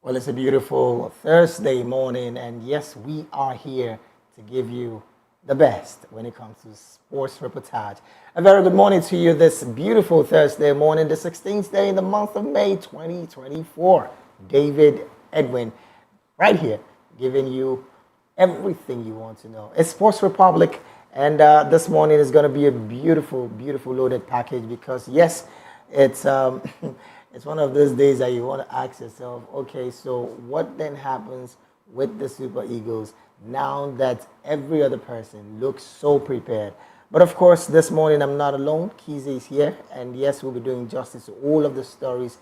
Well, it's a beautiful Thursday morning, and yes, we are here to give you the best when it comes to sports reportage. A very good morning to you this beautiful Thursday morning, the 16th day in the month of May 2024. David Edwin, right here, giving you everything you want to know. It's Sports Republic, and this morning is going to be a beautiful, beautiful loaded package because, yes, it's it's one of those days that you want to ask yourself, okay, so what then happens with the Super Eagles now that every other person looks so prepared? But of course, this morning I'm not alone. Kizzy is here, and yes, we'll be doing justice to all of the stories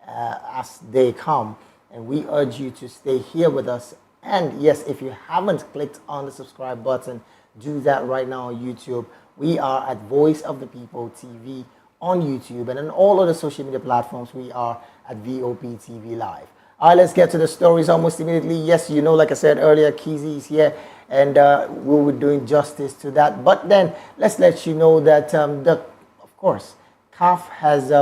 as they come. And we urge you to stay here with us. And yes, if you haven't clicked on the subscribe button, do that right now on YouTube. We are at Voice of the People TV on YouTube, and on all other social media platforms, we are at VOP TV Live. All right, let's get to the stories almost immediately. Yes, you know, like I said earlier, Kizzy is here, and we'll be doing justice to that. But then, let's let you know that, of course, CAF has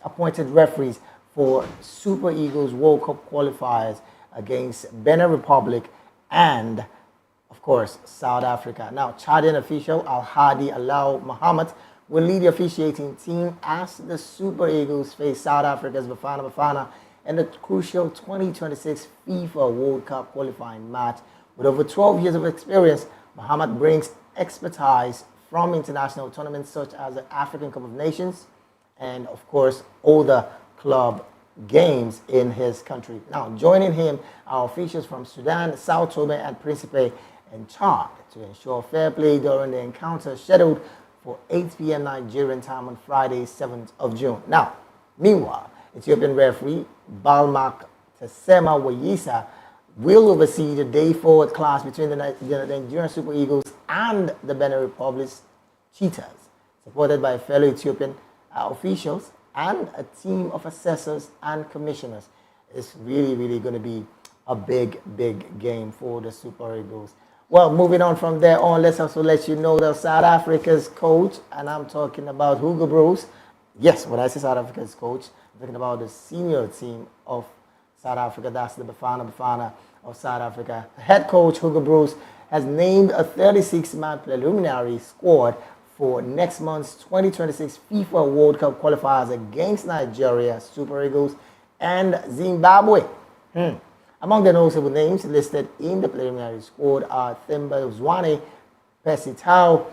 appointed referees for Super Eagles World Cup qualifiers against Benin Republic and, of course, South Africa. Now, Chadian official Al-Hadi Alao Muhammad will lead the officiating team as the Super Eagles face South Africa's Bafana in the crucial 2026 FIFA World Cup qualifying match. With over 12 years of experience, Muhammad brings expertise from international tournaments such as the African Cup of Nations and, of course, other club games in his country. Now, joining him are officials from Sudan, Sao Tome and Principe, and Chad to ensure fair play during the encounter scheduled for 8 p.m. Nigerian time on Friday, 7th of June. Now, meanwhile, Ethiopian referee Balmak Tesema Wayisa will oversee the day forward clash between the Nigerian Super Eagles and the Benin Republic's Cheetahs, supported by fellow Ethiopian officials and a team of assessors and commissioners. It's really, really going to be a big, big game for the Super Eagles. Well, moving on from there on, let's also let you know that South Africa's coach, and I'm talking about Hugo Broos. Yes, when I say South Africa's coach, I'm talking about the senior team of South Africa. That's the Bafana of South Africa. Head coach Hugo Broos has named a 36-man preliminary squad for next month's 2026 FIFA World Cup qualifiers against Nigeria, Super Eagles, and Zimbabwe. Among the notable names listed in the preliminary squad are Themba Zwane, Percy Tau,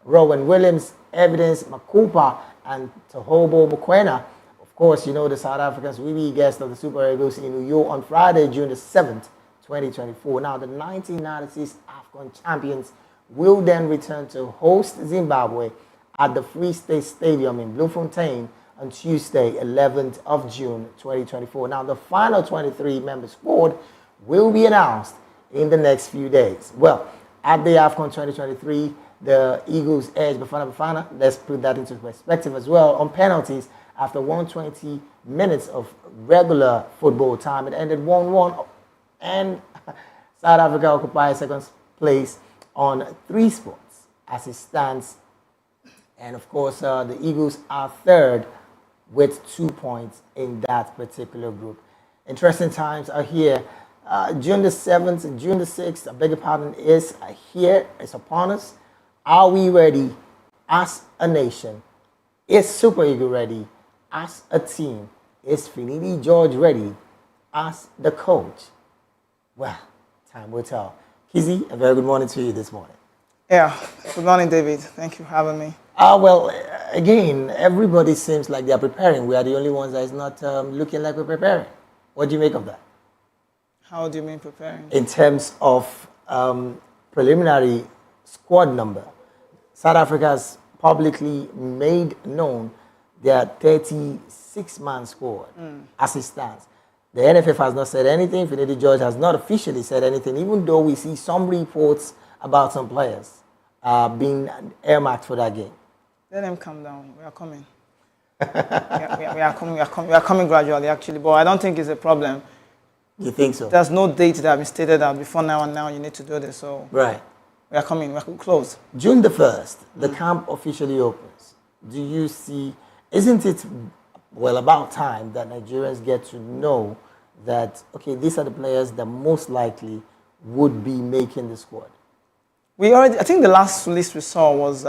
Rowan Williams, Evidence Makupa, and Tohobo Mokoena. Of course, you know the South Africans will be guests of the Super Eagles in New York on Friday, June the 7th, 2024. Now, the 1996 AFCON champions will then return to host Zimbabwe at the Free State Stadium in Bloemfontein on Tuesday, 11th of June, 2024. Now, the final 23-member squad will be announced in the next few days. Well, at the AFCON 2023, the Eagles edged Bafana. Let's put that into perspective as well. On penalties, after 120 minutes of regular football time, it ended 1-1, and South Africa occupies second place on 3 spots as it stands. And of course, the Eagles are third with 2 points in that particular group. Interesting times are here. June the 7th and June the 6th, I beg your pardon, is here. It's upon us. Are we ready as a nation? Is Super Eagle ready as a team? Is Finidi George ready as the coach? Well, time will tell. Kizzy, a very good morning to you this morning. Yeah, good morning, David. Thank you for having me. Well, again, everybody seems like they're preparing. We are the only ones that is not looking like we're preparing. What do you make of that? How do you mean preparing? In terms of preliminary squad number, South Africa has publicly made known their 36-man squad as it stands. The NFF has not said anything. Finidi George has not officially said anything, even though we see some reports about some players being earmarked for that game. Let them calm down. We are coming. we are coming. We are coming gradually, actually. But I don't think it's a problem. You think so? There's no date that has been stated that before now and now you need to do this. So right. We are coming. We are close. June the 1st, the camp officially opens. Do you see? Isn't it well about time that Nigerians get to know that, okay, these are the players that most likely would be making the squad? I think the last list we saw was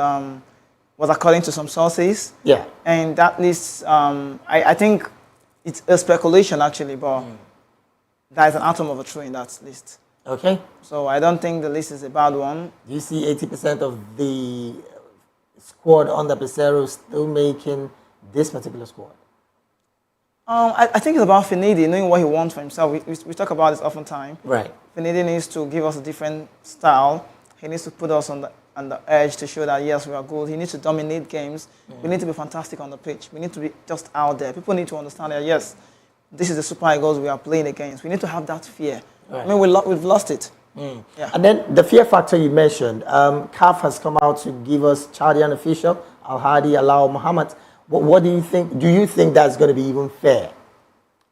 according to some sources. Yeah. And that list, I think it's a speculation actually, but there's an atom of a truth in that list. Okay. So I don't think the list is a bad one. Do you see 80% of the squad under Pesero still making this particular squad? I think it's about Finidi knowing what he wants for himself. We talk about this oftentimes. Right. Finidi needs to give us a different style. He needs to put us on the edge to show that, yes, we are good. He needs to dominate games. We need to be fantastic on the pitch. We need to be just out there. People need to understand that, yes, this is the Super Eagles we are playing against. We need to have that fear. Right. I mean, we've lost it. Yeah. And then the fear factor you mentioned, CAF has come out to give us Chadian official, Al-Hadi, Alao Muhammad. What do you think? Do you think that's going to be even fair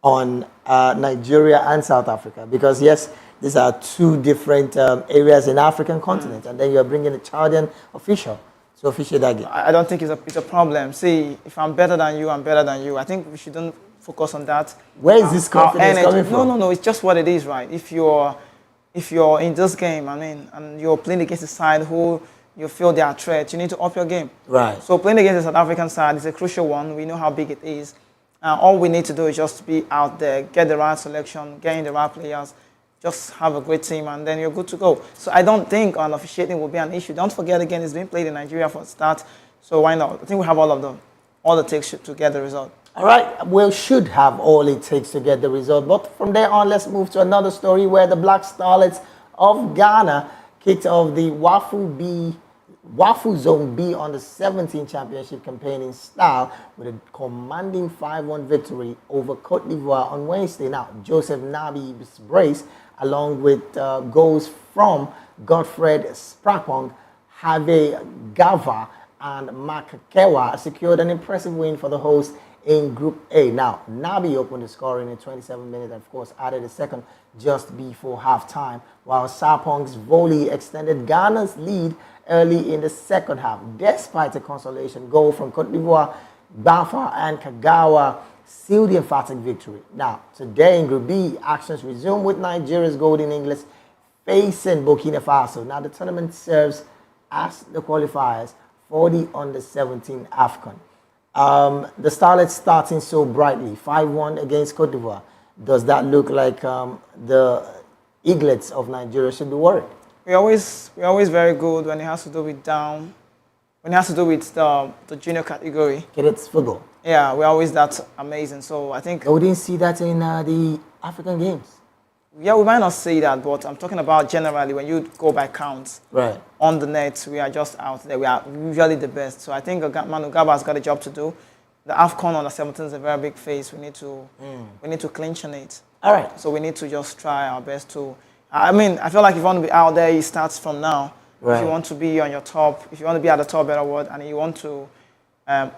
on Nigeria and South Africa? Because, yes, these are two different areas in African continent, and then you're bringing a Chadian official to officiate that game. I don't think it's a problem. See, if I'm better than you, I'm better than you. I think we shouldn't focus on that. Where is this confidence coming from? No, it's just what it is, right? If you're in this game, I mean, and you're playing against a side who you feel they are a threat, you need to up your game. Right. So playing against the South African side is a crucial one. We know how big it is. All we need to do is just be out there, get the right selection, get in the right players, just have a great team, and then you're good to go. So I don't think officiating will be an issue. Don't forget, again, it's been played in Nigeria for a start, so why not? I think we have all it takes to get the result. All right, we should have all it takes to get the result. But from there on, let's move to another story where the Black Starlets of Ghana kicked off the Wafu Zone B on the 17 championship campaign in style with a commanding 5-1 victory over Cote d'Ivoire on Wednesday. Now, Joseph Nabi's brace, along with goals from Godfred Sprapong, Have Gava, and Makakewa, secured an impressive win for the hosts in Group A. Now, Nabi opened the scoring in 27 minutes and, of course, added a second just before halftime, while Sapong's volley extended Ghana's lead early in the second half. Despite a consolation goal from Cote d'Ivoire, Bafa and Kagawa sealed the emphatic victory. Now, today in Group B, actions resume with Nigeria's Golden Eagles facing Burkina Faso. Now, the tournament serves as the qualifiers for the Under-17 AFCON. The Starlets starting so brightly, 5-1 against Cote d'Ivoire. Does that look like the Eaglets of Nigeria should be worried? We're always very good when it has to do with the junior category. Cadets football. Yeah, we're always that amazing. So I think we didn't see that in the African Games. Yeah, we might not say that, but I'm talking about generally when you go by counts. Right. On the net, we are just out there. We are usually the best. So I think Manu Gaba has got a job to do. The AFCON Under-17 is a very big phase. We need to clinch on it. All right. So we need to just try our best to. I mean, I feel like if you want to be out there, it starts from now. Right. If you want to be on your top, if you want to be at the top, better word, and you want to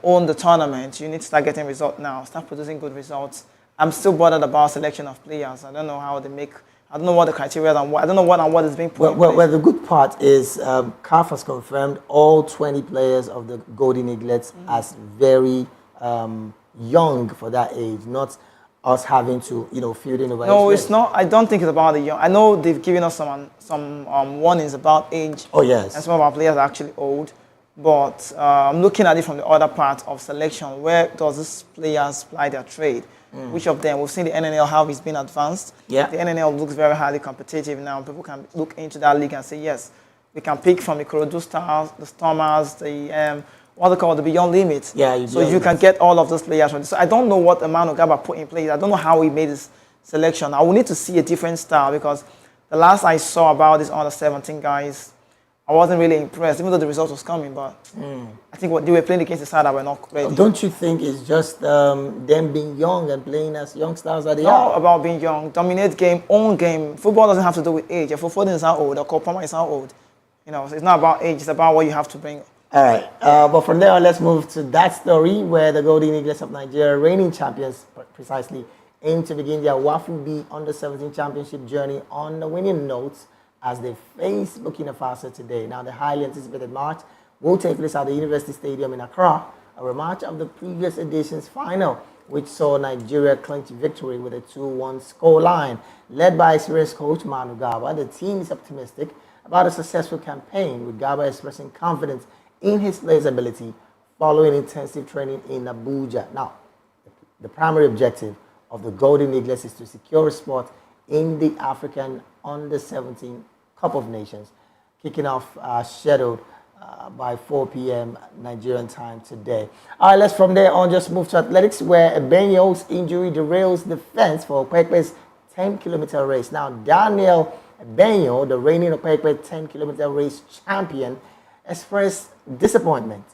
own the tournament, you need to start getting results now. Start producing good results. I'm still bothered about selection of players. I don't know how they make. I don't know what the criteria and what. I don't know what is being put. Well, the good part is CAF has confirmed all 20 players of the Golden Eaglets as very young for that age, not us having to field in over. No, it's not. I don't think it's about the young. I know they've given us some warnings about age. Oh yes. And some of our players are actually old. But I'm looking at it from the other part of selection. Where does these players ply their trade? Which of them? We've seen the NNL, how it's been advanced. Yeah. The NNL looks very highly competitive now. People can look into that league and say, yes, we can pick from the Ikorodu Stars, the Stormers, the what they call the Beyond Limit. Yeah. So you can get all of those players from this. So I don't know what Emmanuel Gaba put in place. I don't know how he made this selection. I will need to see a different style because the last I saw about these Under-17 guys, I wasn't really impressed, even though the result was coming. But I think what they were playing against the side that were not ready. Don't you think it's just them being young and playing as young stars that they are? Not about being young. Dominate game, own game. Football doesn't have to do with age. If Foden is how old, or Kopama is how old. So it's not about age. It's about what you have to bring. All right. But from there on, let's move to that story where the Golden Eagles of Nigeria, reigning champions precisely, aim to begin their Wafu B Under-17 championship journey on the winning notes as they face Burkina Faso today. Now, the highly anticipated match will take place at the University Stadium in Accra, a rematch of the previous edition's final which saw Nigeria clinch victory with a 2-1 scoreline. Led by experienced coach Manu Garba, the team is optimistic about a successful campaign, with Garba expressing confidence in his players' ability following intensive training in Abuja. Now, the primary objective of the Golden Eagles is to secure a spot in the African Under-17 Cup of Nations, kicking off scheduled by 4 p.m. Nigerian time today. All right, let's from there on just move to athletics, where Ebenyo's injury derails the fence for Okpekpe's 10-kilometer race. Now, Daniel Ebenyo, the reigning Okpekpe 10-kilometer race champion, expressed disappointment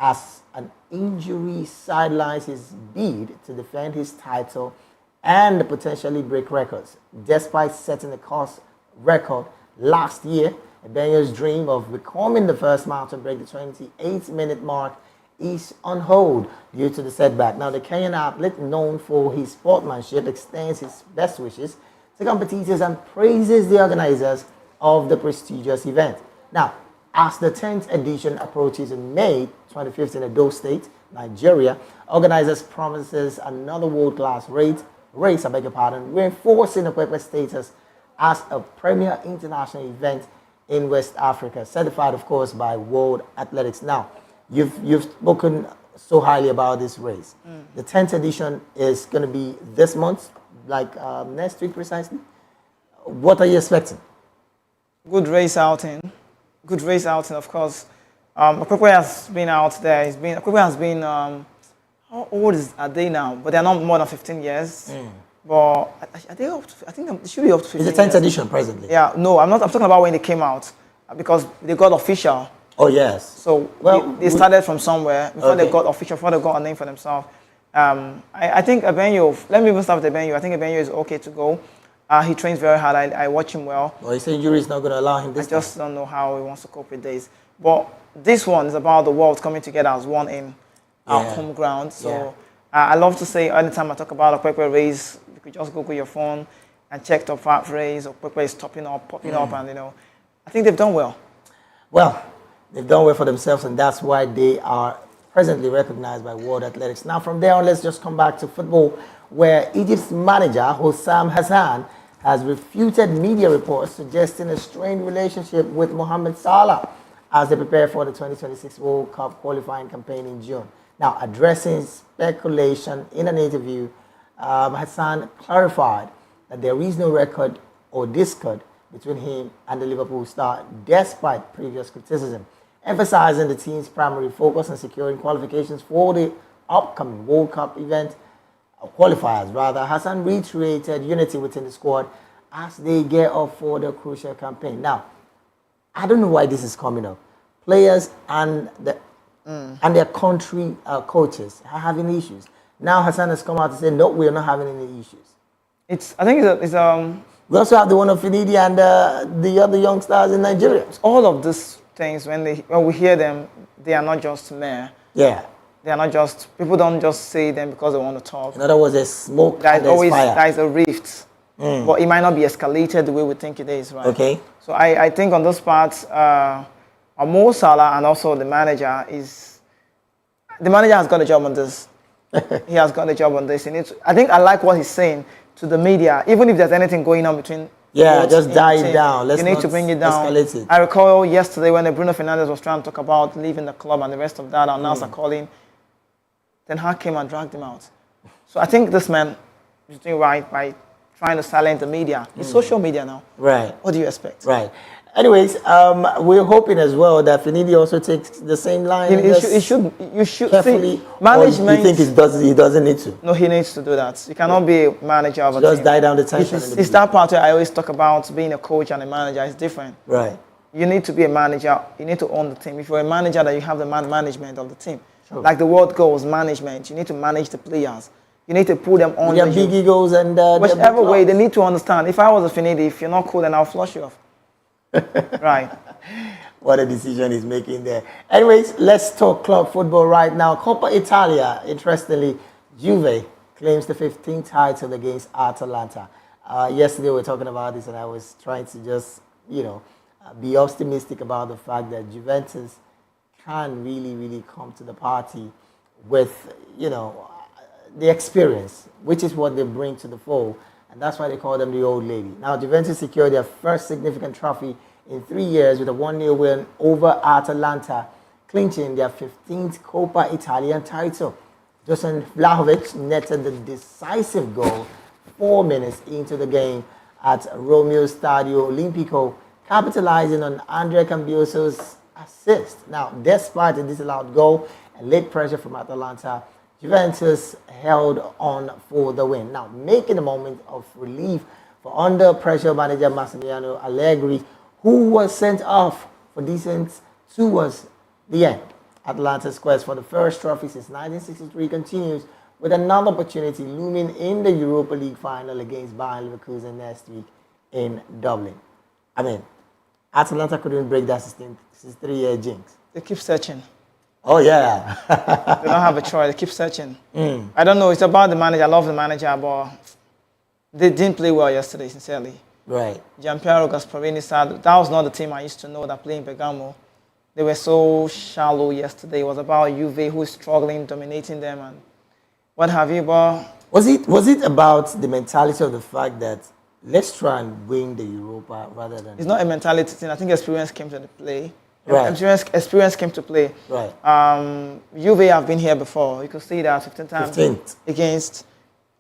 as an injury sidelines his bid to defend his title and potentially break records. Despite setting a course record last year, Ebenyo's dream of becoming the first man to break the 28-minute mark is on hold due to the setback. Now, the Kenyan athlete, known for his sportsmanship, extends his best wishes to competitors and praises the organizers of the prestigious event. Now, as the 10th edition approaches in May 25th in Edo State, Nigeria, organizers promises another world-class race, reinforcing Okpekpe's status as a premier international event in West Africa, certified, of course, by World Athletics. Now, you've spoken so highly about this race. The 10th edition is going to be this month, like next week precisely. What are you expecting? Good race outing. Good race outing, of course. Okpekpe has been out there. Okpekpe has been, how old are they now? But they're not more than 15 years. But are they up to, I think they should be up to 15 It's the 10th years. edition presently. Yeah, no, I'm talking about when they came out, because they got official. Oh, yes. So they started from somewhere before they got official, before they got a name for themselves. I think Ebenyo, let me even start with Ebenyo. I think Ebenyo is okay to go. He trains very hard. I watch him well. Well, his injury is not going to allow him this I just don't know how he wants to cope with this. But this one is about the world coming together as one in our home ground. So I love to say anytime I talk about a Okpekpe race, you could just Google your phone and check top 5 race. Okpekpe is popping up, and I think they've done well. Well, they've done well for themselves, and that's why they are presently recognized by World Athletics. Now, from there on, let's just come back to football, where Egypt's manager, Hossam Hassan, has refuted media reports suggesting a strained relationship with Mohamed Salah as they prepare for the 2026 World Cup qualifying campaign in June. Now, addressing speculation in an interview, Hassan clarified that there is no record or discord between him and the Liverpool star, despite previous criticism, emphasizing the team's primary focus on securing qualifications for the upcoming World Cup event, qualifiers rather. Hassan reiterated unity within the squad as they gear up for the crucial campaign. Now, I don't know why this is coming up. Players and their country coaches are having issues. Now Hassan has come out to say, no, we are not having any issues. I think we also have the one of Finidi and the other young stars in Nigeria. All of these things, when we hear them, they are not just mere. Yeah. They are not just, people don't just say them because they want to talk. In other words, there's smoke there's and there's fire. There's a rift. But it might not be escalated the way we think it is, right? Okay. So I think on those parts, Mo Salah and also the manager has got a job on this. He has got a job on this. I think I like what he's saying to the media, even if there's anything going on between. Yeah, just dive down. You need to bring it down. Escalate it. I recall yesterday when Bruno Fernandes was trying to talk about leaving the club and the rest of that, and now are calling. Then Hag came and dragged him out. So I think this man is doing right by trying to silence the media. It's social media now. Right. What do you expect? Right. Anyways, we're hoping as well that Finidi also takes the same line. You should carefully. see, management. You think he doesn't need to? No, he needs to do that. You cannot be a manager of a just team. Die down the tension. It's that part where I always talk about being a coach and a manager. It's different. Right. You need to be a manager. You need to own the team. If you're a manager, then you have the management of the team. Sure. Like the word goes, management. You need to manage the players. You need to put them on. Their big egos and whichever way, they need to understand. If I was a Finidi, if you're not cool, then I'll flush you off. Right. What a decision he's making there. Anyways, let's talk club football right now. Coppa Italia, interestingly, Juve claims the 15th title against Atalanta. Yesterday we were talking about this and I was trying to just, be optimistic about the fact that Juventus can really, really come to the party with, the experience, which is what they bring to the fold, and that's why they call them the old lady. Now, Juventus secured their first significant trophy in 3 years with a 1-0 win over Atalanta, clinching their 15th Coppa Italian title. Dusan Vlahovic netted the decisive goal 4 minutes into the game at Romeo Stadio Olimpico, capitalizing on Andrea Cambioso's assist. Now, despite the disallowed goal and late pressure from Atalanta, Juventus held on for the win. Now, making a moment of relief for under-pressure manager Massimiliano Allegri, who was sent off for dissent towards the end. Atlanta's quest for the first trophy since 1963 continues, with another opportunity looming in the Europa League final against Bayern Leverkusen next week in Dublin. I mean, Atalanta couldn't break that 63-year jinx. They keep searching. Oh, yeah. They don't have a choice. They keep searching. I don't know. It's about the manager. I love the manager, but they didn't play well yesterday, sincerely. Right. Gianpiero Gasparini said that was not the team I used to know that played in Bergamo. They were so shallow yesterday. It was about Juve, who is struggling, dominating them, and what have you. But was it about the mentality of the fact that let's try and win the Europa rather than... It's not a mentality thing. I think experience came to the play. Right. Experience came to play. Right. Juve have been here before. You could see that 15 times 15th. Against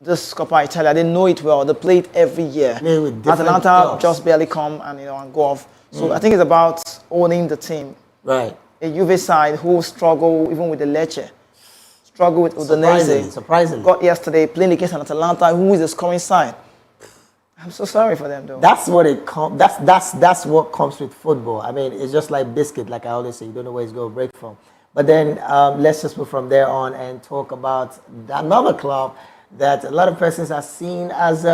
this Coppa Italia. They know it well. They play it every year. Atalanta clubs. just barely come and go off. So I think it's about owning the team. Right. A Juve side who struggle even with the Lecce, struggle with Udinese. Surprisingly. Got yesterday playing against an Atalanta who is a scoring side. I'm so sorry for them, though. That's what that's what comes with football. I mean, it's just like biscuit, like I always say. You don't know where it's going to break from. But then let's just move from there on and talk about another club that a lot of persons are seen as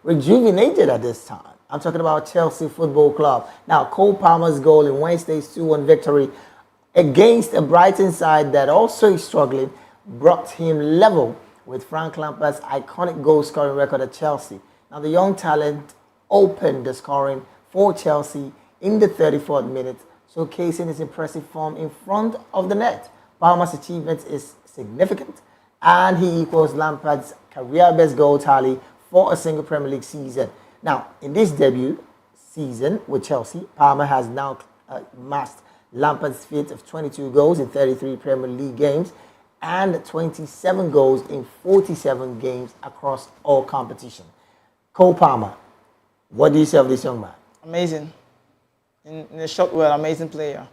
rejuvenated at this time. I'm talking about Chelsea Football Club. Now, Cole Palmer's goal in Wednesday's 2-1 victory against a Brighton side that also is struggling brought him level with Frank Lampard's iconic goal-scoring record at Chelsea. Now, the young talent opened the scoring for Chelsea in the 34th minute, showcasing his impressive form in front of the net. Palmer's achievement is significant, and he equals Lampard's career-best goal tally for a single Premier League season. Now, in this debut season with Chelsea, Palmer has now amassed Lampard's feat of 22 goals in 33 Premier League games and 27 goals in 47 games across all competitions. Cole Palmer, what do you say of this young man? Amazing. In a short word, amazing player.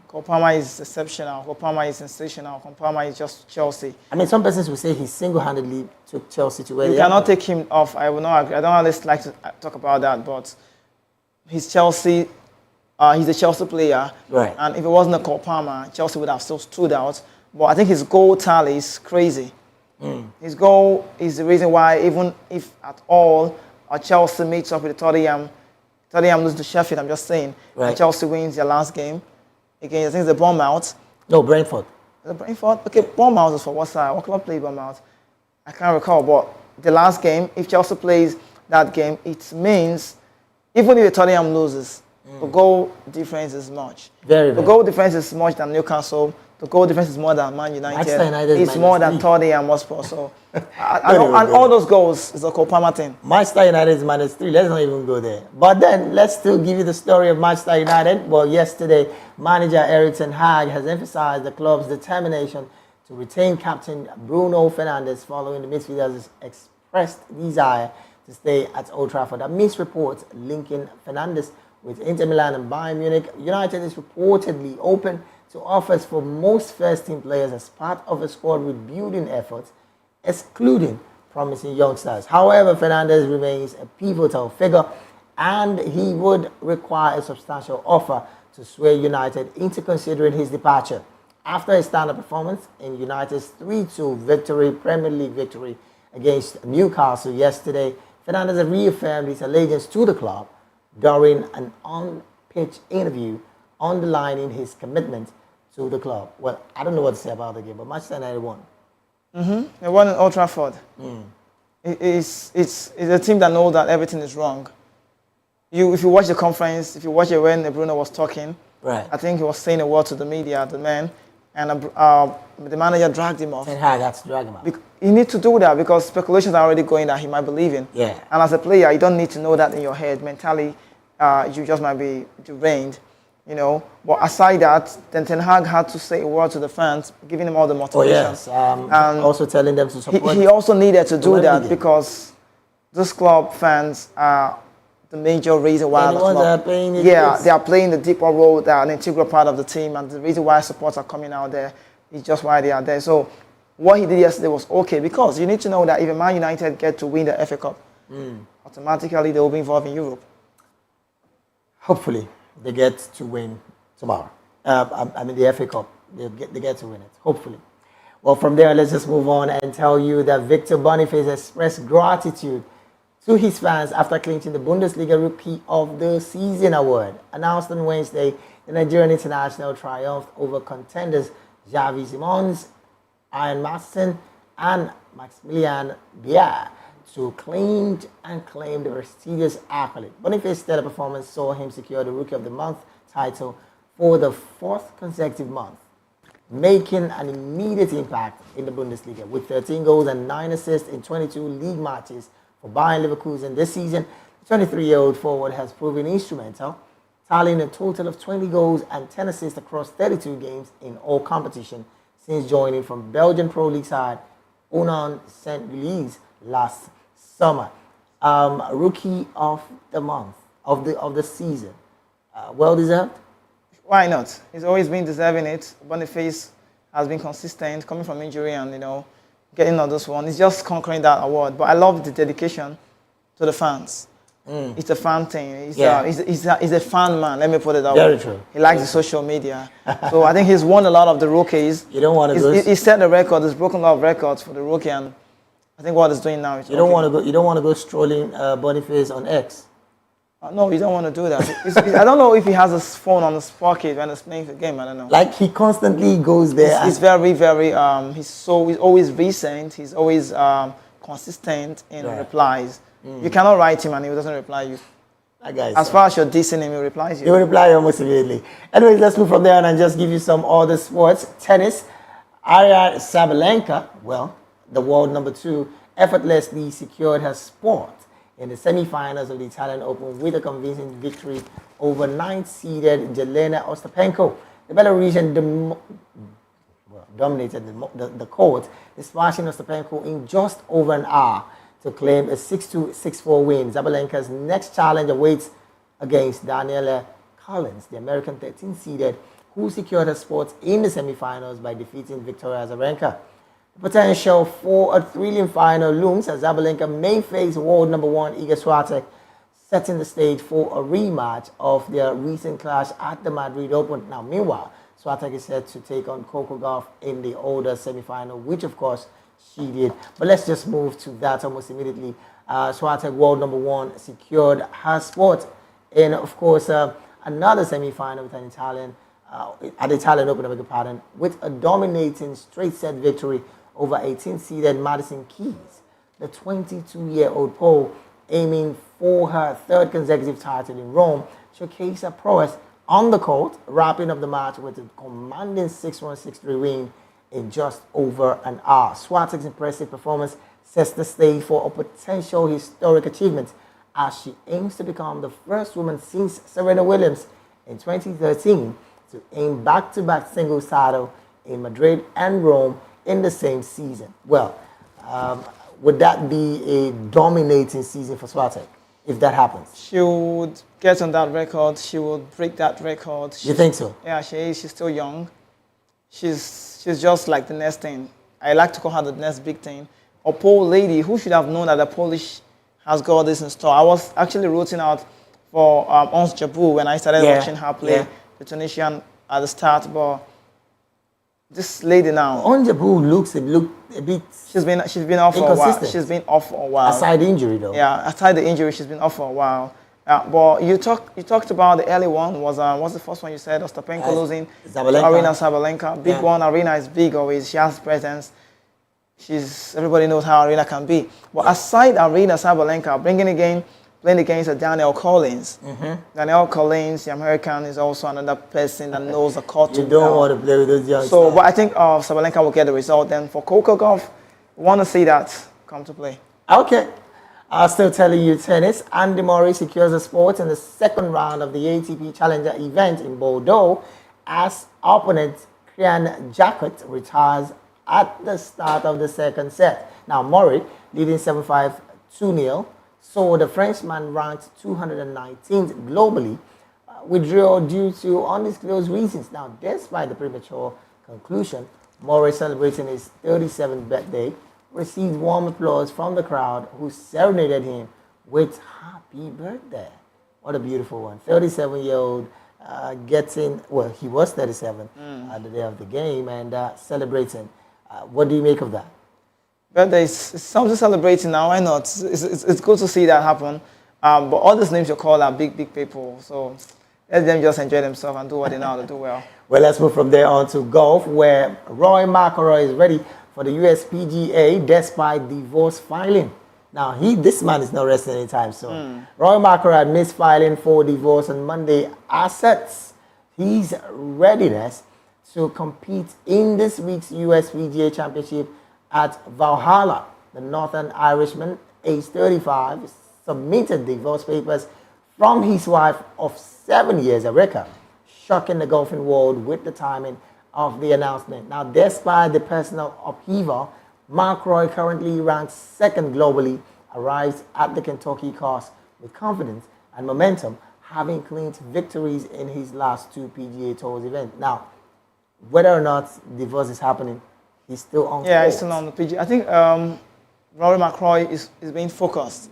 Cole Palmer is exceptional. Cole Palmer is sensational. Cole Palmer is just Chelsea. I mean, some persons will say he single-handedly took Chelsea to where you they are. You cannot take him off. I will not agree. I don't always like to talk about that, but he's Chelsea. He's a Chelsea player. Right. And if it wasn't a Cole Palmer, Chelsea would have still stood out. But I think his goal tally is crazy. His goal is the reason why, even if at all, Chelsea meets up with Tottenham loses to Sheffield, I'm just saying. Right. And Chelsea wins their last game against, I think it's the Bournemouth. No, Brentford. The Brentford? Okay, Bournemouth is for what side? What club played Bournemouth? I can't recall, but the last game, if Chelsea plays that game, it means even if Tottenham loses, the goal difference is much. Very. The goal difference is much than Newcastle. The goal difference is more than Man United. It's more than Tottenham Hotspur. So, and all those goals is a Cole Palmer thing. Manchester United is -3. Let's not even go there. But then, let's still give you the story of Manchester United. Well, yesterday, manager Erik ten Hag has emphasized the club's determination to retain captain Bruno Fernandes following the midfielder's expressed desire to stay at Old Trafford. Amidst reports linking Fernandes with Inter Milan and Bayern Munich, United is reportedly open to offers for most first-team players as part of a squad rebuilding efforts, excluding promising youngsters. However, Fernandes remains a pivotal figure, and he would require a substantial offer to sway United into considering his departure. After a standout performance in United's 3-2 Premier League victory against Newcastle yesterday, Fernandes reaffirmed his allegiance to the club during an on-pitch interview, underlining his commitment to the club. Well, I don't know what to say about the game, but Manchester United won. They won at Old Trafford. It's a team that knows that everything is wrong. If you watch the conference, if you watch it when Bruno was talking, right. I think he was saying a word to the media, the man, and the manager dragged him off. Ten Hag had to drag him out. You need to do that because speculations are already going that he might be leaving. Yeah. And as a player, you don't need to know that in your head. Mentally, you just might be deranged, you know. But aside that, then Ten Hag had to say a word to the fans, giving them all the motivation. Oh, yes. And also telling them to support. He also needed to do that because this club fans are the major reason why the club, they are playing the deeper role. They are an integral part of the team, and the reason why supporters are coming out there is just why they are there. So what he did yesterday was okay, because you need to know that if Man United get to win the FA Cup, automatically they will be involved in Europe. Hopefully they get to win tomorrow. I mean the FA Cup, they get to win it. Hopefully. Well, from there, let's just move on and tell you that Victor Boniface expressed gratitude to his fans after clinching the Bundesliga Rookie of the Season award. Announced on Wednesday, the Nigerian international triumphed over contenders Xavi Simons, Ian Maatsen, and Maximilian Bier to claim the prestigious accolade. Boniface's stellar performance saw him secure the Rookie of the Month title for the 4th consecutive month, making an immediate impact in the Bundesliga. With 13 goals and 9 assists in 22 league matches for Bayern Leverkusen this season, the 23-year-old forward has proven instrumental, tallying a total of 20 goals and 10 assists across 32 games in all competition since joining from Belgian Pro League side Unan Saint-Gilles last summer. Rookie of the month of the season, well deserved. Why not? He's always been deserving it. Boniface has been consistent, coming from injury and, you know, getting on this one. He's just conquering that award. But I love the dedication to the fans. It's a fan thing. He's a fan man, let me put it that way. Very true. He likes the social media. So I think he's won a lot of the rookies. You don't want to go. He set the record. He's broken a lot of records for the rookie, and I think what he's doing now is you don't want to go. You don't want to go strolling Boniface on X. No, you don't want to do that. I don't know if he has his phone on his pocket when he's playing the game. I don't know. Like he constantly goes there. He's very, very. He's always recent. He's always consistent in replies. You cannot write him and he doesn't reply you. As far as you're dissing him, he replies you. He will reply almost immediately. Anyways, let's move from there and just give you some other sports. Tennis. Aria Sabalenka, well, the world number 2, effortlessly secured her spot in the semi-finals of the Italian Open with a convincing victory over 9th-seeded Jelena Ostapenko. The Belarusian dominated the court, dispatching Ostapenko in just over an hour to claim a 6-2, 6-4 win. Zabalenka's next challenge awaits against Daniela Collins, the American 13th-seeded, who secured her spot in the semi-finals by defeating Victoria Azarenka. The potential for a thrilling final looms as Zabalenka may face world number 1 Iga Swiatek, setting the stage for a rematch of their recent clash at the Madrid Open. Now, meanwhile, Swiatek is set to take on Coco Gauff in the older semi-final, which of course she did. But let's just move to that almost immediately. Swiatek, world number 1, secured her spot in, of course, another semi-final with an Italian at the Italian Open, I beg your pardon, with a dominating straight-set victory over 18th-seeded Madison Keys. The 22-year-old Pole, aiming for her 3rd consecutive title in Rome, showcased her prowess on the court, wrapping up the match with a commanding 6-1, 6-3 win in just over an hour. Swiatek's impressive performance sets the stage for a potential historic achievement as she aims to become the first woman since Serena Williams in 2013 to aim back-to-back singles title in Madrid and Rome in the same season. Well, would that be a dominating season for Swiatek if that happens? She would get on that record. She would break that record. You think so? Yeah, she is. She's still young. She's just like the next thing. I like to call her the next big thing. A Pole lady who should have known that the Polish has got this in store. I was actually rooting out for Ons Jabeur when I started watching her play the Tunisian at the start, but this lady now, Ons Jabeur looks a bit. She's been off for a while. She's been off for a while. Aside injury, though. Yeah, aside the injury, she's been off for a while. But you talked about the early one. What's the first one you said? Ostapenko losing Arina Sabalenka. Big one. Arina is big always. She has presence. Everybody knows how Arina can be. But aside Arina Sabalenka, bringing again playing against Daniel Collins. Daniel Collins, the American, is also another person that knows the court. You don't want to play with those young So, stars. but I think Sabalenka will get the result. Then for Coco Gauff, we want to see that come to play. Okay. I'll still telling you tennis. Andy Murray secures a spot in the second round of the ATP Challenger event in Bordeaux as opponent Krian Jacquet retires at the start of the second set. Now, Murray, leading 7-5, 2-0, saw the Frenchman ranked 219th globally withdraw due to undisclosed reasons. Now, despite the premature conclusion, Murray, celebrating his 37th birthday, received warm applause from the crowd who serenaded him with happy birthday. What a beautiful one. 37-year-old getting, well, he was 37 at the day of the game and celebrating. What do you make of that? Birthday is something celebrating now. Why not? It's good to see that happen. But all these names you call are big, big people. So let them just enjoy themselves and do what they know how to do well. Well, let's move from there on to golf, where Rory McIlroy is ready for the US PGA despite divorce filing. Now, this man is not resting anytime soon. Rory McIlroy had missed filing for divorce on Monday assets his readiness to compete in this week's US PGA Championship at Valhalla. The Northern Irishman, age 35, submitted divorce papers from his wife of 7 years, a record, shocking the golfing world with the timing of the announcement. Now, despite the personal upheaval, McIlroy, currently ranked second globally, arrives at the Kentucky course with confidence and momentum, having claimed victories in his last two PGA Tours events. Now, whether or not divorce is happening, he's still on. Yeah, he's still on the PGA. I think Rory McIlroy is being focused.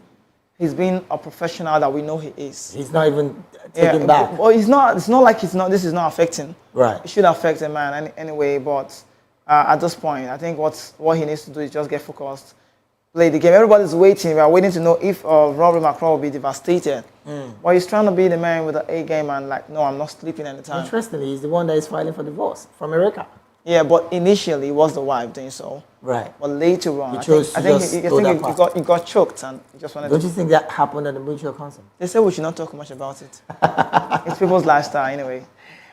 He's been a professional that we know he is. He's not even taking back. Well, it's not like he's not. This is not affecting. Right. It should affect a man anyway. But at this point, I think what he needs to do is just get focused, play the game. Everybody's waiting. We are waiting to know if Rory McIlroy will be devastated. But he's trying to be the man with the A game and like, no, I'm not sleeping anytime. Interestingly, he's the one that is filing for divorce from America. Yeah, but initially it was the wife doing so. Right. But later on, He chose I think he got choked and he just wanted Don't you think that happened at the mutual consent? They say we should not talk much about it. It's people's lifestyle anyway.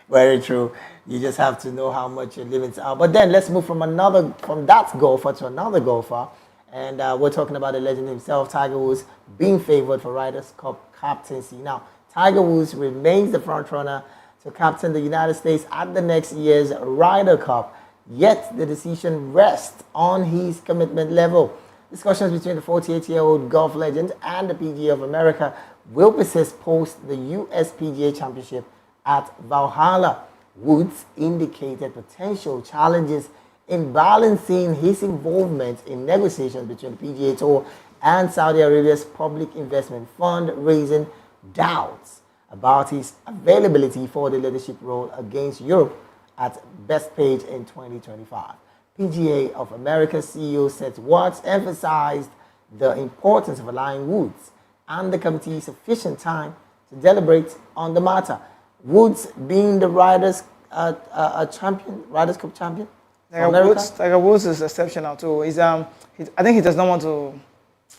Very true. You just have to know how much your limits are. But then let's move from that golfer to another golfer. And we're talking about the legend himself, Tiger Woods, being favored for Ryder Cup captaincy. Now, Tiger Woods remains the frontrunner to captain the United States at the next year's Ryder Cup. Yet the decision rests on his commitment level. Discussions between the 48-year-old golf legend and the PGA of America will persist post the US PGA Championship at Valhalla. Woods indicated potential challenges in balancing his involvement in negotiations between the PGA Tour and Saudi Arabia's Public Investment Fund, raising doubts about his availability for the leadership role against Europe at Bethpage in 2025. PGA of America CEO Seth Watts emphasized the importance of allowing Woods and the committee sufficient time to deliberate on the matter. Woods being the Ryder Cup champion. Tiger Woods is exceptional too. I think he does not want to.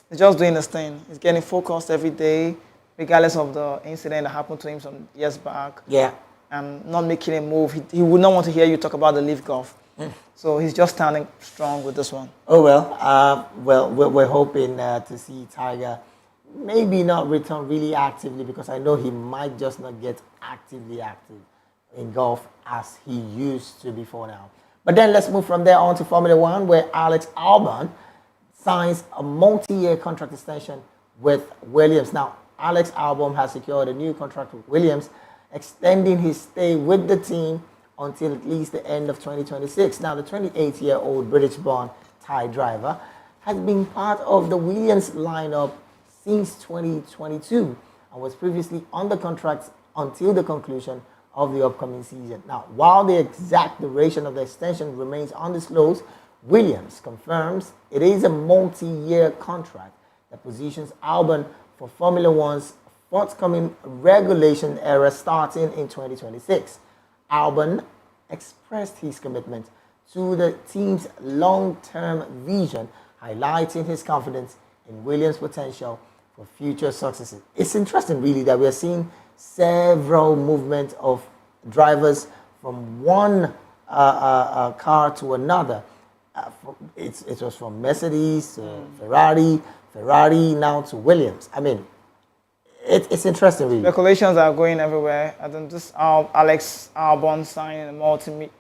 He's just doing his thing. He's getting focused every day, regardless of the incident that happened to him some years back. Yeah. And not making a move. He would not want to hear you talk about the Leaf Golf. So he's just standing strong with this one. Oh, well, we're hoping to see Tiger maybe not return really actively, because I know he might just not get actively active in golf as he used to before now. But then let's move from there on to Formula One, where Alex Albon signs a multi-year contract extension with Williams. Now, Alex Albon has secured a new contract with Williams, extending his stay with the team until at least the end of 2026. Now, the 28-year-old British-born Thai driver has been part of the Williams lineup since 2022 and was previously under contract until the conclusion of the upcoming season. Now, while the exact duration of the extension remains undisclosed, Williams confirms it is a multi-year contract that positions Albon for Formula One's forthcoming regulation era starting in 2026. Albon expressed his commitment to the team's long-term vision, highlighting his confidence in Williams' potential for future successes. It's interesting, really, that we are seeing several movements of drivers from one car to another. It was from Mercedes to Ferrari now to Williams. I mean, it's interesting, really. Speculations are going everywhere. I think this Alex Albon signing a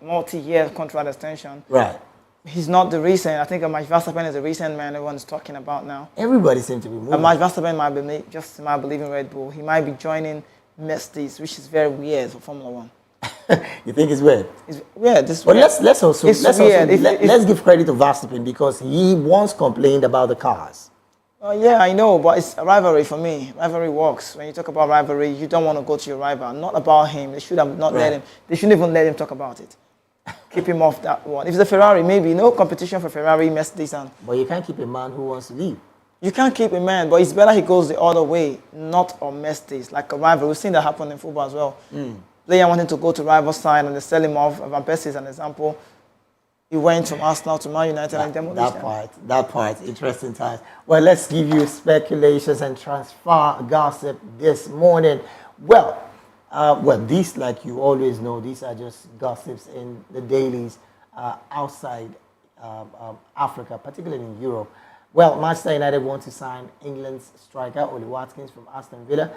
multi-year contract extension. Right. He's not the recent. I think Max Verstappen is the recent man everyone's talking about now. Everybody seems to be moving. Max Verstappen might believe in Red Bull. He might be joining Mercedes, which is very weird for Formula One. You think it's weird? It's weird. This But weird. let's give credit to Verstappen because he once complained about the cars. Yeah, I know, but it's a rivalry for me. Rivalry works. When you talk about rivalry, you don't want to go to your rival. Not about him. They should have not let him. They shouldn't even let him talk about it. Keep him off that one. If it's a Ferrari, maybe no competition for Ferrari, Mercedes, and. But you can't keep a man who wants to leave. You can't keep a man, but it's better he goes the other way, not on Mercedes, like a rival. We've seen that happen in football as well. Player wanting to go to rival side and they sell him off. Van Persie is an example. He went from Arsenal to Man United and demolished That part, interesting times. Well, let's give you speculations and transfer gossip this morning. Well, these, like you always know, these are just gossips in the dailies outside Africa, particularly in Europe. Well, Manchester United want to sign England's striker, Oli Watkins from Aston Villa.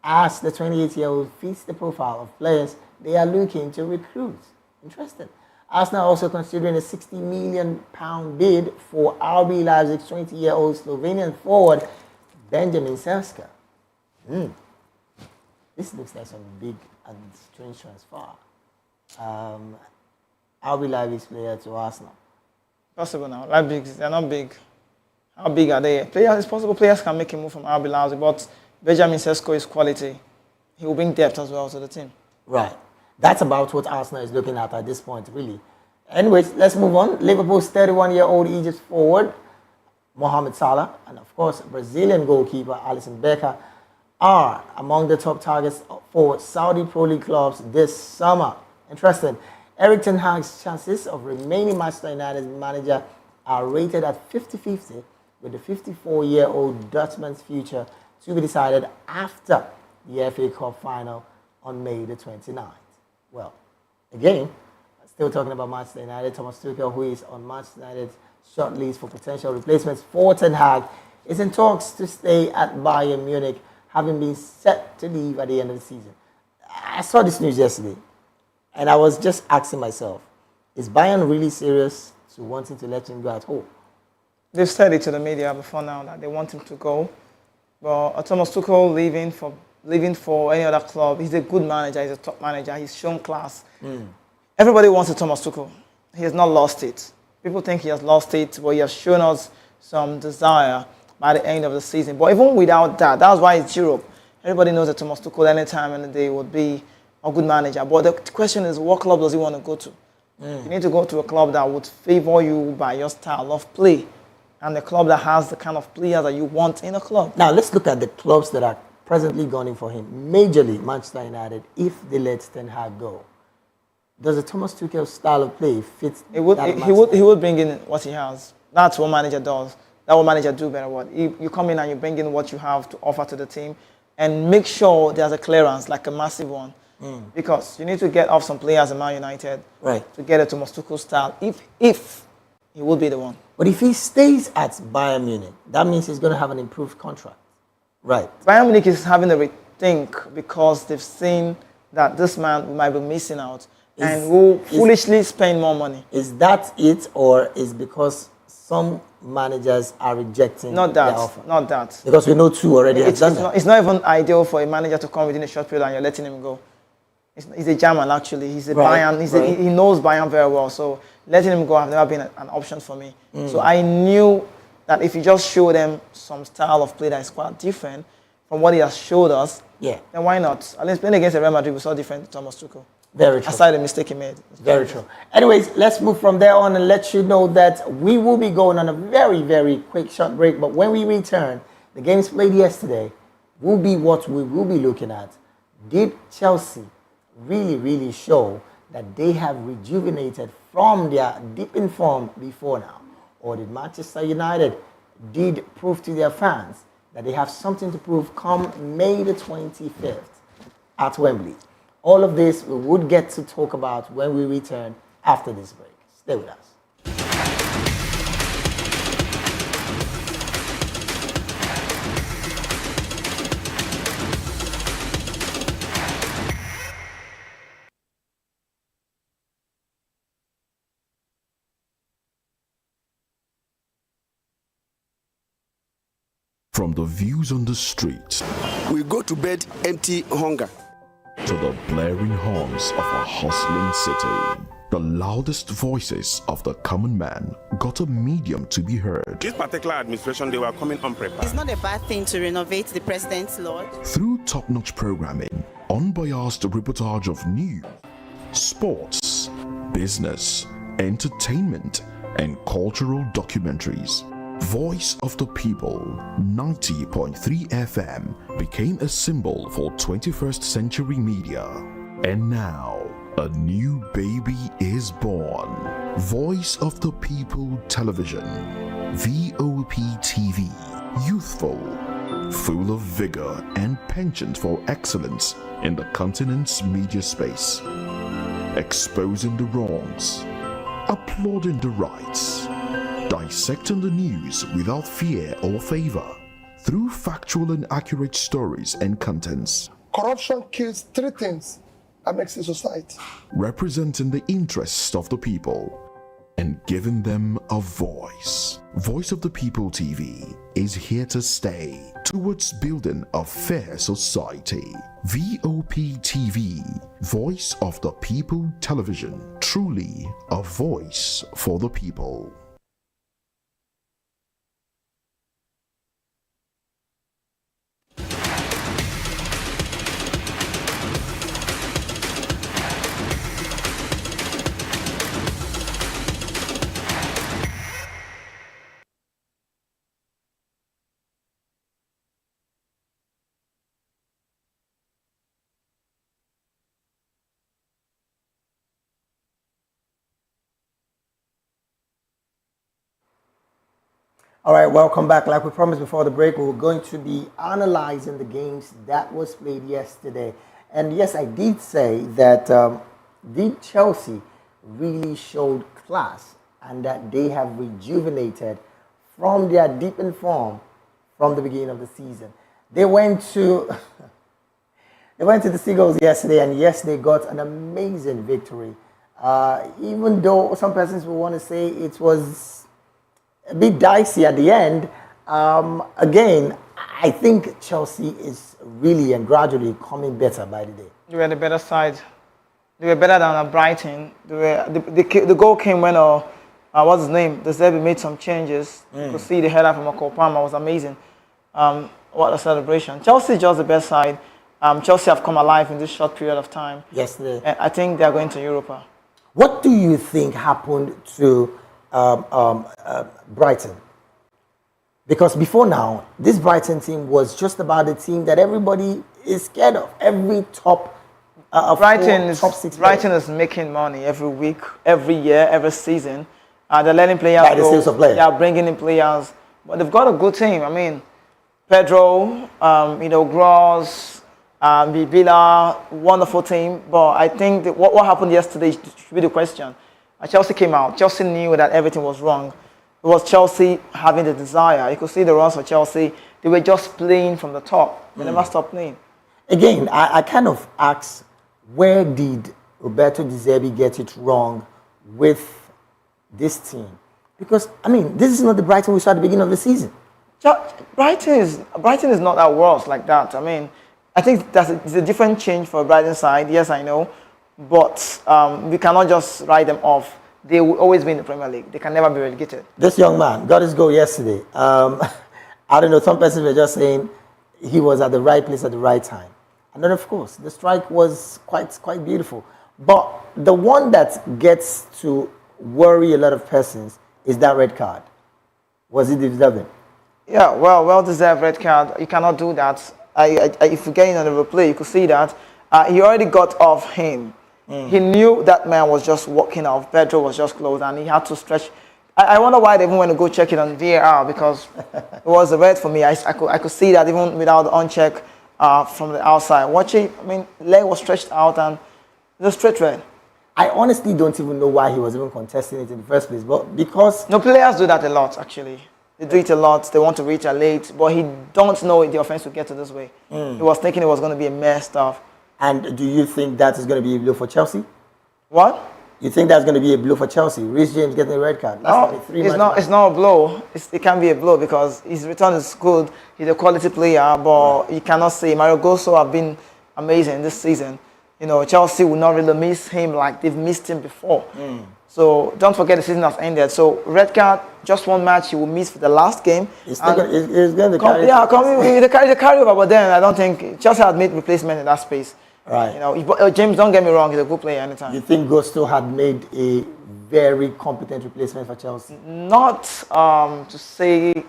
As the 28-year-old fits the profile of players they are looking to recruit. Interesting. Arsenal also considering a £60 million bid for RB Leipzig's 20-year-old Slovenian forward, Benjamin Seska. This looks like some big and strange transfer. RB Leipzig's player to Arsenal. Possible now. Leipzig, they're not big. How big are they? Players, it's possible players can make a move from RB Leipzig, but Benjamin Sesko is quality. He will bring depth as well to the team. Right. That's about what Arsenal is looking at this point, really. Anyways, let's move on. Liverpool's 31-year-old Egypt forward, Mohamed Salah, and of course, Brazilian goalkeeper Alisson Becker are among the top targets for Saudi Pro League clubs this summer. Interesting. Erik ten Hag's chances of remaining Manchester United's manager are rated at 50-50, with the 54-year-old Dutchman's future to be decided after the FA Cup final on May the 29th. Well, again, still talking about Manchester United, Thomas Tuchel, who is on Manchester United's short list for potential replacements for Ten Hag, is in talks to stay at Bayern Munich, having been set to leave at the end of the season. I saw this news yesterday, and I was just asking myself, is Bayern really serious to wanting to let him go at home? They've said it to the media before now that they want him to go. But Thomas Tuchel leaving for any other club, he's a good manager, he's a top manager, he's shown class. Everybody wants a Thomas Tuchel. He has not lost it. People think he has lost it, but he has shown us some desire by the end of the season. But even without that, that's why it's Europe. Everybody knows that Thomas Tuchel any time in the day would be a good manager. But the question is, what club does he want to go to? You need to go to a club that would favor you by your style of play, and the club that has the kind of players that you want in a club. Now, let's look at the clubs that are presently gunning for him. Majorly, Manchester United, if they let Ten Hag go. Does the Thomas Tuchel style of play fit? He would bring in what he has. That's what manager does. That's what manager do better. What you come in and you bring in what you have to offer to the team, and make sure there's a clearance, like a massive one. Because you need to get off some players in Man United to get a Thomas Tuchel style. If he will be the one. But if he stays at Bayern Munich, that means he's going to have an improved contract. Right. Bayern Munich is having a rethink because they've seen that this man might be missing out and will foolishly spend more money. Is that it, or is because some managers are rejecting their offer? Not that. Because we know two already have done that. It's not even ideal for a manager to come within a short period and you're letting him go. He's a German, actually. He's a Bayern. He knows Bayern very well. So letting him go has never been an option for me. So I knew that if you just show them some style of play that is quite different from what he has showed us, then why not? At least playing against Real Madrid, we saw different to Thomas Tuchel. Very true. Aside the mistake he made. Very true. Anyways, let's move from there on and let you know that we will be going on a very, very quick short break. But when we return, the games played yesterday will be what we will be looking at. Did Chelsea really show that they have rejuvenated from their dip in form before now? Or did Manchester United prove to their fans that they have something to prove come May the 25th at Wembley. All of this we would get to talk about when we return after this break. Stay with us. From the views on the street We go to bed empty hunger. to the blaring horns of a hustling city, the loudest voices of the common man got a medium to be heard. This particular administration, they were coming unprepared. It's not a bad thing to renovate the president's lodge. Through top-notch programming, unbiased reportage of news, sports, business, entertainment, and cultural documentaries, Voice of the People 90.3 FM became a symbol for 21st century media. And now, a new baby is born. Voice of the People Television, VOP TV, youthful, full of vigor and penchant for excellence in the continent's media space, exposing the wrongs, applauding the rights, dissecting the news without fear or favor, through factual and accurate stories and contents, Corruption kills three things that makes a society. representing the interests of the people and giving them a voice. Voice of the People TV is here to stay towards building a fair society. VOP TV, Voice of the People Television, truly a voice for the people. All right, welcome back. Like we promised before the break, we were going to be analyzing the games that was played yesterday. And yes, I did say that did Chelsea really showed class and that they have rejuvenated from their deep in form from the beginning of the season. They went to the Seagulls yesterday, and yes, they got an amazing victory. Even though some persons will want to say it was a bit dicey at the end. Again, I think Chelsea is really and gradually coming better by the day. They were the better side. They were better than Brighton. The goal came when what's his name? The Zerbi made some changes. You could see the header from Palmer was amazing. What a celebration! Chelsea is just the best side. Chelsea have come alive in this short period of time. Yesterday, And I think they are going to Europa. what do you think happened to Brighton? Because before now, this Brighton team was just about a team that everybody is scared of. Every top top six Brighton is making money every week, every year, every season. They're letting players By the go. sales of players. They are bringing in players, but they've got a good team. I mean, Pedro, Gross, Villa, wonderful team. But I think that what happened yesterday should be the question. Chelsea came out. Chelsea knew that everything was wrong. It was Chelsea having the desire. You could see the runs for Chelsea. They were just playing from the top. They never stopped playing. Again, I kind of ask, where did Roberto De Zerbi get it wrong with this team? Because, I mean, this is not the Brighton we saw at the beginning of the season. Brighton is not that worse like that. I mean, I think it's a different change for Brighton side. Yes, I know. But we cannot just write them off. They will always be in the Premier League. They can never be relegated. This young man got his goal yesterday. I don't know, some persons were just saying he was at the right place at the right time. And then, of course, the strike was quite beautiful. But the one that gets to worry a lot of persons is that red card. Was it deserving? Yeah, well-deserved red card. You cannot do that. If you get in on the replay, you could see that he already got off him. He knew that man was just walking off. Pedro was just close, and he had to stretch. I wonder why they even went to go check it on VAR, because it was a red for me. I could see that even without the uncheck from the outside. Watching, I mean, leg was stretched out and it was straight red. I honestly don't even know why he was even contesting it in the first place, but because... No, players do that a lot, actually. They do it a lot. They want to retaliate, but he don't know the offense will get to this way. He was thinking it was going to be a mess stuff. And do you think that is going to be a blow for Chelsea? What? You think that's going to be a blow for Chelsea? Reece James getting a red card. No, it's not a blow. It can be a blow because his return is good. He's a quality player, but you cannot say Mario Gosso have been amazing this season. You know, Chelsea will not really miss him like they've missed him before. So don't forget the season has ended. So red card, just one match he will miss for the last game. He's going to carry. They carry over, but then I don't think Chelsea had made replacement in that space. Right. You know, James, don't get me wrong, he's a good player anytime. You think Gusto had made a very competent replacement for Chelsea? Not to say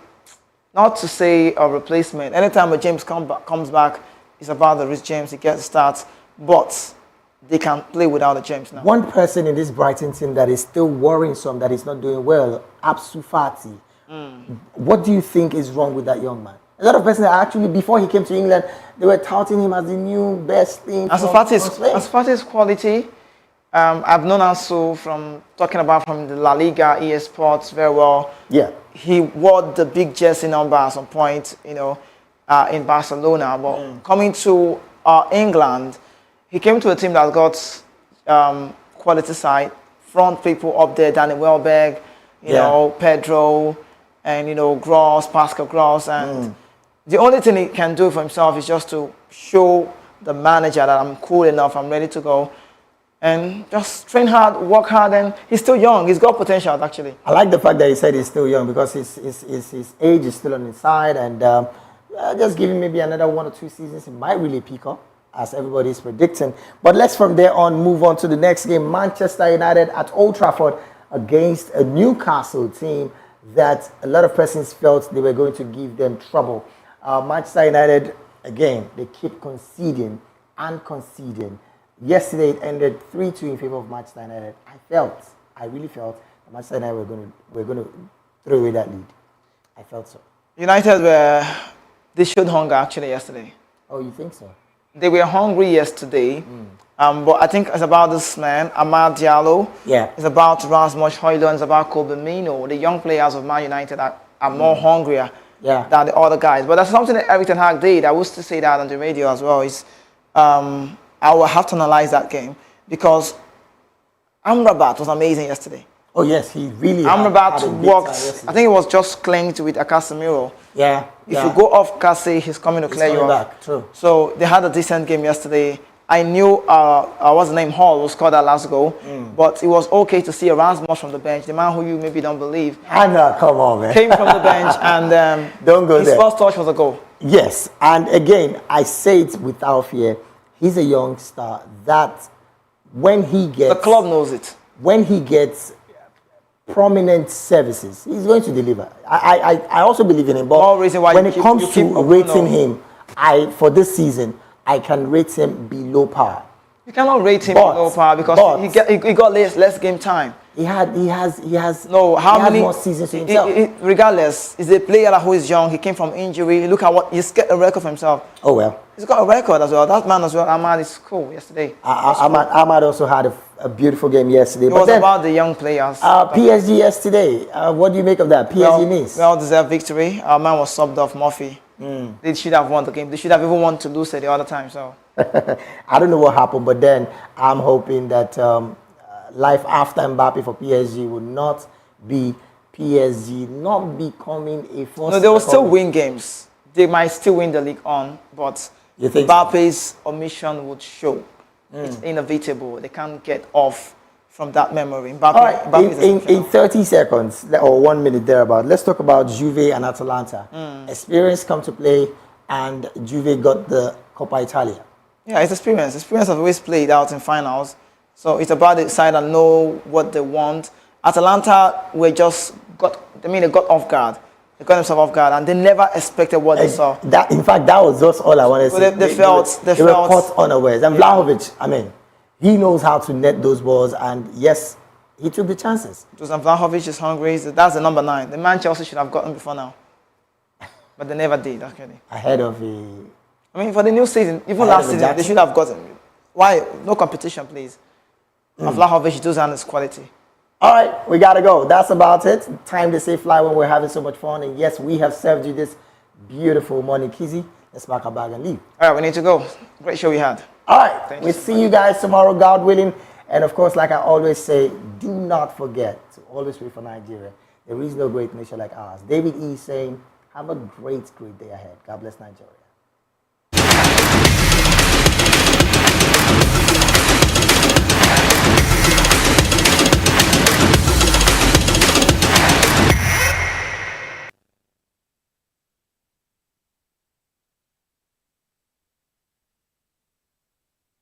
a replacement. Anytime a James comes back, it's about the Reece James. He gets starts, but they can play without the James now. One person in this Brighton team that is still worrisome that is not doing well, Absu Fati. What do you think is wrong with that young man? A lot of persons actually, before he came to England, they were touting him as the new best thing. As far as quality, I've known Ansu from talking about from the La Liga, EA Sports very well. Yeah. He wore the big jersey number at some point, you know, in Barcelona. But coming to England, he came to a team that got quality side, front people up there, Danny Welbeck, you know, Pedro, and, you know, Gross, Pascal Gross, and the only thing he can do for himself is just to show the manager that I'm cool enough, I'm ready to go, and just train hard, work hard, and he's still young. He's got potential, actually. I like the fact that he said he's still young because his age is still on his side, and just give him maybe another 1 or 2 seasons, he might really pick up, as everybody is predicting. But let's from there on move on to the next game. Manchester United at Old Trafford against a Newcastle team that a lot of persons felt they were going to give them trouble. Manchester United, again, they keep conceding and conceding. Yesterday it ended 3-2 in favor of Manchester United. I really felt that Manchester United were going to throw away that lead. I felt so. United they showed hunger actually yesterday. Oh, you think so? They were hungry yesterday, but I think it's about this man, Amad Diallo. Yeah. It's about Rasmus Højlund, it's about Kobe Mino. The young players of Man United are more hungrier than the other guys. But that's something that Erik ten Hag did. I used to say that on the radio as well. I will have to analyze that game because Amrabat was amazing yesterday. Oh, yes, he really Amrabat worked. I think it was just clinked with Casemiro. Yeah. If you go off Cassie, he's coming to clear you off. Back. True. So they had a decent game yesterday. I knew, what's the name, Hall will score that last goal. But it was okay to see Erasmus from the bench, the man who you maybe don't believe. Anna, come on, man. Came from the bench and don't go his first touch was a goal. Yes, and again, I say it without fear. He's a young star that when he gets... The club knows it. When he gets prominent services, he's going to deliver. I also believe in him, but when it comes to rating him, for this season, I can rate him below par. You cannot rate him below par because he got less game time. He has more seasons to himself. Regardless, he's a player who is young. He came from injury. Look at what he's got a record for himself. Oh well. He's got a record as well. That man as well, Ahmad, is cool yesterday. Ahmad also had a beautiful game yesterday. It was about the young players. PSG yesterday. What do you make of that? PSG miss. Well-deserved victory. Our man was subbed off Murphy. They should have won the game. They should have even won to lose it the other time. So I don't know what happened, but then I'm hoping that life after Mbappe for PSG will not be PSG not becoming a force. No, they will still win games. They might still win the league on, but Mbappe's omission would show. It's inevitable. They can't get off from that memory. Mbappe, in 30 seconds or 1 minute thereabout, let's talk about Juve and Atalanta. Experience come to play, and Juve got the Coppa Italia. Yeah, it's experience. Experience has always played out in finals. So it's about the side and know what they want. Atalanta they got off guard. They got themselves off guard, and they never expected what they saw. In fact, that was just all I wanted to say. They were caught unawares. And Vlahovic, I mean, he knows how to net those balls. And yes, he took the chances. Dusan Vlahovic is hungry. That's the number 9. The man Chelsea should have gotten before now. But they never did, actually. Ahead of the... I mean, for the new season, even Ahead last of the season, Jackson. they should have gotten. Why? No competition, please. Vlahovic, Dusan is quality. All right, we got to go. That's about it. Time to say fly when we're having so much fun. And yes, we have served you this beautiful morning, Kizzy. Let's pack our bag and leave. All right, we need to go. Great show we had. All right, Thank we'll you so see much. you guys tomorrow, God willing. And of course, like I always say, do not forget to always pray for Nigeria. There is no great nation like ours. David E. saying, have a great day ahead. God bless Nigeria.